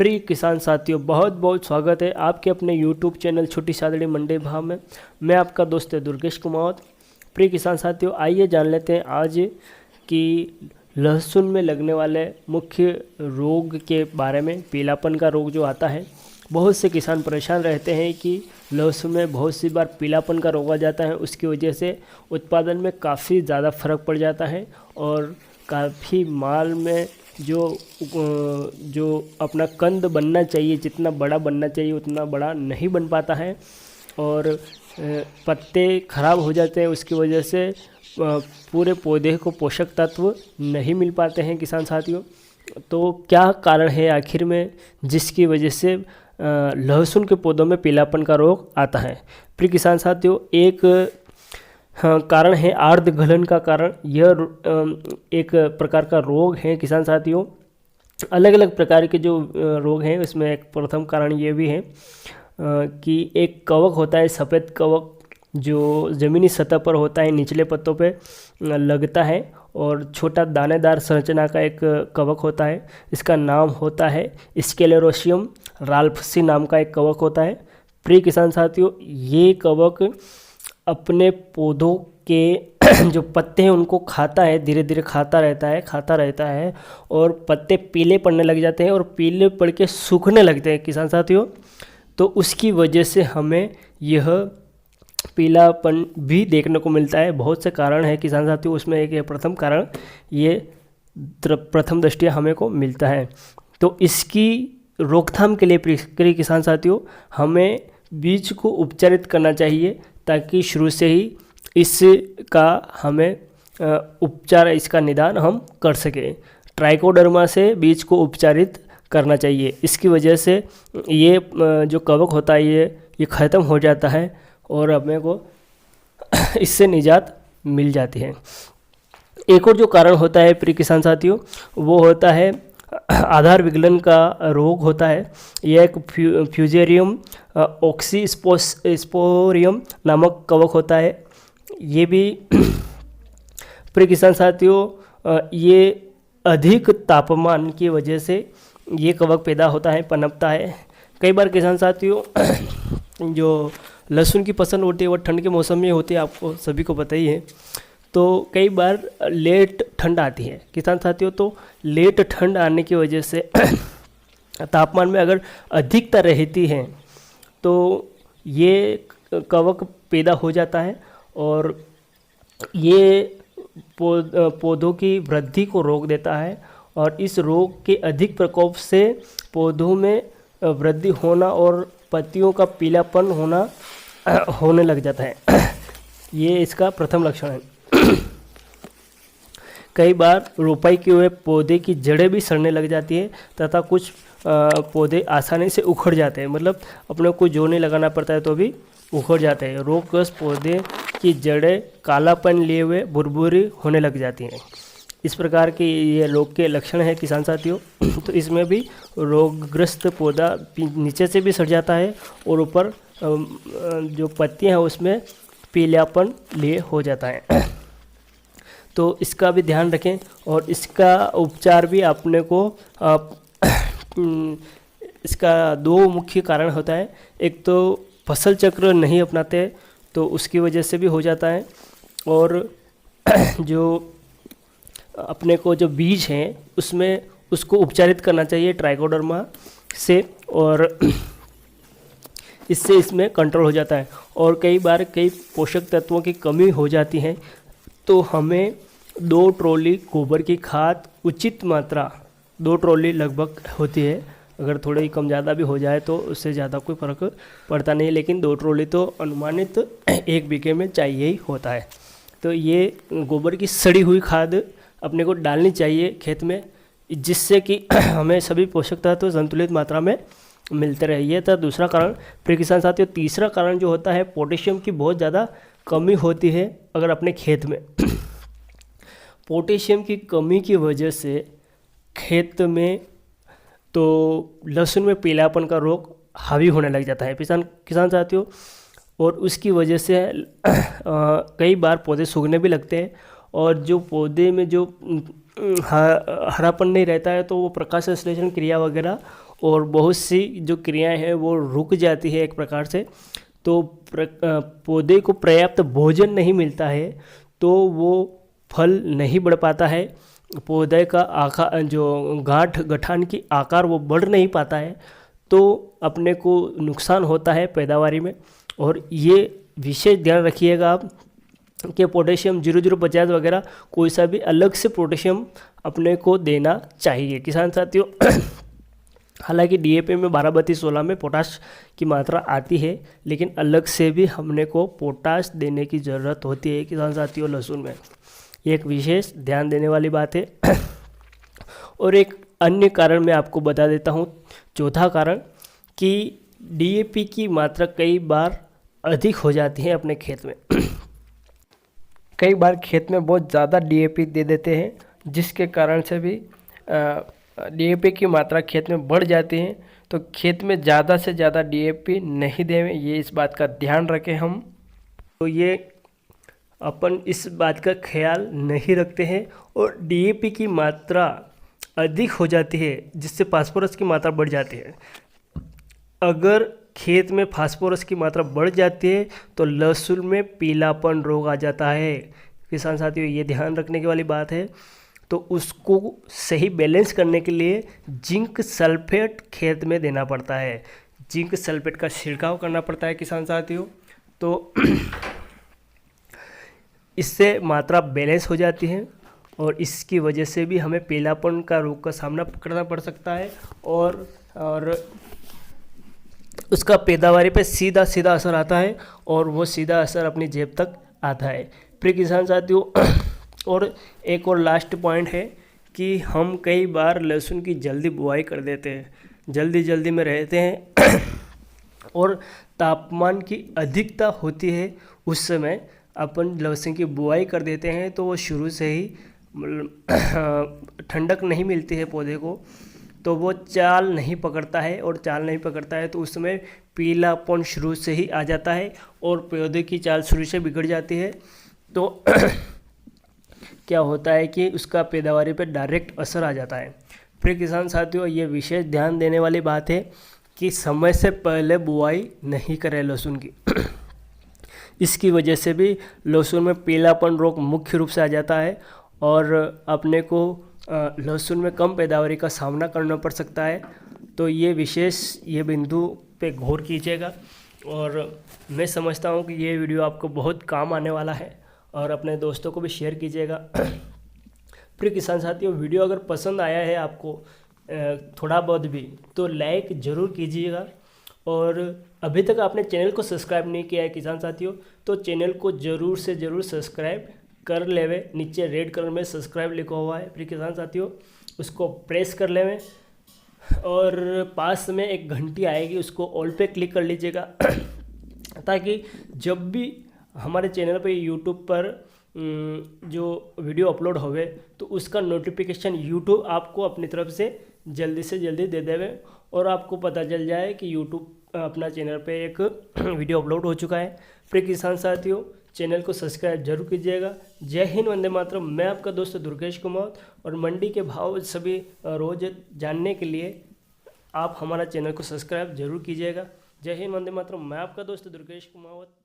प्रिय किसान साथियों, बहुत बहुत स्वागत है आपके अपने YouTube चैनल छोटी सादड़ी मंडी भाव में। मैं आपका दोस्त दुर्गेश कुमार। प्रिय किसान साथियों, आइए जान लेते हैं आज कि लहसुन में लगने वाले मुख्य रोग के बारे में। पीलापन का रोग जो आता है, बहुत से किसान परेशान रहते हैं कि लहसुन में बहुत सी बार पीलापन का रोग आ जाता है। उसकी वजह से उत्पादन में काफ़ी ज़्यादा फर्क पड़ जाता है और काफ़ी माल में जो अपना कंद बनना चाहिए, जितना बड़ा बनना चाहिए उतना बड़ा नहीं बन पाता है और पत्ते खराब हो जाते हैं। उसकी वजह से पूरे पौधे को पोषक तत्व नहीं मिल पाते हैं किसान साथियों। तो क्या कारण है आखिर में जिसकी वजह से लहसुन के पौधों में पीलापन का रोग आता है? प्रिय किसान साथियों, एक कारण है आर्द्र गलन का कारण। यह एक प्रकार का रोग है किसान साथियों। अलग अलग प्रकार के जो रोग हैं उसमें एक प्रथम कारण ये भी है कि एक कवक होता है, सफ़ेद कवक, जो ज़मीनी सतह पर होता है, निचले पत्तों पे लगता है और छोटा दानेदार संरचना का एक कवक होता है। इसका नाम होता है स्क्लेरोसियम राल्फसी नाम का एक कवक होता है। प्रिय किसान साथियों, ये कवक अपने पौधों के जो पत्ते हैं उनको खाता है, धीरे धीरे खाता रहता है और पत्ते पीले पड़ने लग जाते हैं और पीले पड़ के सूखने लगते हैं किसान साथियों। तो उसकी वजह से हमें यह पीलापन भी देखने को मिलता है। बहुत से कारण है किसान साथियों, उसमें एक प्रथम कारण ये प्रथम दृष्टया हमें को मिलता है। तो इसकी रोकथाम के लिए प्रिय किसान साथियों, हमें बीज को उपचारित करना चाहिए ताकि शुरू से ही इसका हमें उपचार, इसका निदान हम कर सकें। ट्राइकोडर्मा से बीज को उपचारित करना चाहिए। इसकी वजह से ये जो कवक होता है ये ख़त्म हो जाता है और हमें को इससे निजात मिल जाती है। एक और जो कारण होता है प्रिय किसान साथियों, वो होता है आधार विगलन का रोग होता है। यह एक फ्यूजेरियम ऑक्सीस्पोरियम नामक कवक होता है। ये भी प्रिय किसान साथियों, ये अधिक तापमान की वजह से ये कवक पैदा होता है, पनपता है। कई बार किसान साथियों, जो लहसुन की फसल होती है वो ठंड के मौसम में होती है, आपको सभी को पता ही है। तो कई बार लेट ठंड आती है किसान साथियों। तो लेट ठंड आने की वजह से तापमान में अगर अधिकता रहती है तो ये कवक पैदा हो जाता है और ये पौधों की वृद्धि को रोक देता है और इस रोग के अधिक प्रकोप से पौधों में वृद्धि होना और पत्तियों का पीलापन होने लग जाता है। ये इसका प्रथम लक्षण है। कई बार रोपाई किए हुए पौधे की जड़ें भी सड़ने लग जाती है तथा कुछ पौधे आसानी से उखड़ जाते हैं, मतलब अपने को जोर नहीं लगाना पड़ता है तो भी उखड़ जाते हैं। रोगग्रस्त पौधे की जड़ें कालापन लिए हुए भुरभुरी होने लग जाती हैं। इस प्रकार के ये रोग के लक्षण हैं किसान साथियों। तो इसमें भी रोगग्रस्त पौधा नीचे से भी सड़ जाता है और ऊपर जो पत्तियां हैं उसमें पीलापन लिए हो जाता है। तो इसका भी ध्यान रखें और इसका उपचार भी अपने को इसका दो मुख्य कारण होता है। एक तो फसल चक्र नहीं अपनाते तो उसकी वजह से भी हो जाता है और जो अपने को जो बीज हैं उसमें उसको उपचारित करना चाहिए ट्राइकोडर्मा से और इससे इसमें कंट्रोल हो जाता है। और कई बार कई पोषक तत्वों की कमी हो जाती है तो हमें 2 ट्रॉली गोबर की खाद उचित मात्रा, 2 ट्रॉली लगभग होती है। अगर थोड़ी कम ज़्यादा भी हो जाए तो उससे ज़्यादा कोई फ़र्क पड़ता नहीं, लेकिन 2 ट्रॉली तो अनुमानित 1 बीघे में चाहिए ही होता है। तो ये गोबर की सड़ी हुई खाद अपने को डालनी चाहिए खेत में, जिससे कि हमें सभी पोषक तत्व संतुलित मात्रा में मिलते रहे। ये था दूसरा कारण प्रिय किसान साथियों। तीसरा कारण जो होता है, पोटेशियम की बहुत ज़्यादा कमी होती है अगर अपने खेत में। पोटेशियम की कमी की वजह से खेत में तो लहसुन में पीलापन का रोग हावी होने लग जाता है किसान साथियों। और उसकी वजह से कई बार पौधे सूखने भी लगते हैं और जो पौधे में जो हरापन नहीं रहता है तो वो प्रकाश संश्लेषण क्रिया वगैरह और बहुत सी जो क्रियाएं हैं वो रुक जाती है एक प्रकार से। तो पौधे को पर्याप्त भोजन नहीं मिलता है तो वो फल नहीं बढ़ पाता है, पौधे का आकार जो गठान की आकार वो बढ़ नहीं पाता है, तो अपने को नुकसान होता है पैदावारी में। और ये विशेष ध्यान रखिएगा आप कि पोटेशियम 0050 वगैरह कोई सा भी अलग से पोटेशियम अपने को देना चाहिए किसान साथियों। हालांकि डीएपी में 12-32-16 में पोटाश की मात्रा आती है, लेकिन अलग से भी हमने को पोटाश देने की ज़रूरत होती है किसान साथियों लहसुन में। ये एक विशेष ध्यान देने वाली बात है। और एक अन्य कारण मैं आपको बता देता हूँ, चौथा कारण, कि डीएपी की मात्रा कई बार अधिक हो जाती है अपने खेत में। कई बार खेत में बहुत ज़्यादा डीएपी दे देते हैं, जिसके कारण से भी डीएपी की मात्रा खेत में बढ़ जाती है। तो खेत में ज़्यादा से ज़्यादा डीएपी नहीं दें, ये इस बात का ध्यान रखें हम। तो ये अपन इस बात का ख्याल नहीं रखते हैं और डीएपी की मात्रा अधिक हो जाती है, जिससे फास्फोरस की मात्रा बढ़ जाती है। अगर खेत में फास्फोरस की मात्रा बढ़ जाती है तो लहसुन में पीलापन रोग आ जाता है किसान साथियों, ये ध्यान रखने की वाली बात है। तो उसको सही बैलेंस करने के लिए जिंक सल्फेट खेत में देना पड़ता है, जिंक सल्फेट का छिड़काव करना पड़ता है किसान साथियों। तो इससे मात्रा बैलेंस हो जाती है और इसकी वजह से भी हमें पीलापन का रोग का सामना करना पड़ सकता है और उसका पैदावारी पे सीधा सीधा असर आता है और वो सीधा असर अपनी जेब तक आता है। प्रिय किसान साथियों, और एक और लास्ट पॉइंट है कि हम कई बार लहसुन की जल्दी बुआई कर देते हैं, जल्दी में रहते हैं और तापमान की अधिकता होती है, उस समय अपन लहसुन की बुआई कर देते हैं तो वो शुरू से ही ठंडक नहीं मिलती है पौधे को, तो वो चाल नहीं पकड़ता है और चाल नहीं पकड़ता है तो उस समय पीलापन शुरू से ही आ जाता है और पौधे की चाल शुरू से बिगड़ जाती है। तो क्या होता है कि उसका पैदावारी पर डायरेक्ट असर आ जाता है। फिर किसान साथियों, ये विशेष ध्यान देने वाली बात है कि समय से पहले बुआई नहीं करें लहसुन की। इसकी वजह से भी लहसुन में पीलापन रोग मुख्य रूप से आ जाता है और अपने को लहसुन में कम पैदावारी का सामना करना पड़ सकता है। तो ये बिंदु पे गौर कीजिएगा और मैं समझता हूँ कि ये वीडियो आपको बहुत काम आने वाला है और अपने दोस्तों को भी शेयर कीजिएगा। प्रिय किसान साथियों, वीडियो अगर पसंद आया है आपको थोड़ा बहुत भी, तो लाइक ज़रूर कीजिएगा और अभी तक आपने चैनल को सब्सक्राइब नहीं किया है किसान साथियों, तो चैनल को ज़रूर से ज़रूर सब्सक्राइब कर लेवे। नीचे रेड कलर में सब्सक्राइब लिखा हुआ है प्रिय किसान साथियों, उसको प्रेस कर लेवे और पास में एक घंटी आएगी, उसको ऑल पे क्लिक कर लीजिएगा ताकि जब भी हमारे चैनल पे यूट्यूब पर जो वीडियो अपलोड होवे तो उसका नोटिफिकेशन यूट्यूब आपको अपनी तरफ से जल्दी दे देवे और आपको पता चल जाए कि यूट्यूब अपना चैनल पे एक वीडियो अपलोड हो चुका है। प्रिय किसान साथियों, चैनल को सब्सक्राइब जरूर कीजिएगा। जय हिंद, वंदे मातरम। मैं आपका दोस्त दुर्गेश कुमार और मंडी के भाव सभी रोज़ जानने के लिए आप हमारा चैनल को सब्सक्राइब जरूर कीजिएगा। जय हिंद, वंदे मातरम। मैं आपका दोस्त दुर्गेश कुमार।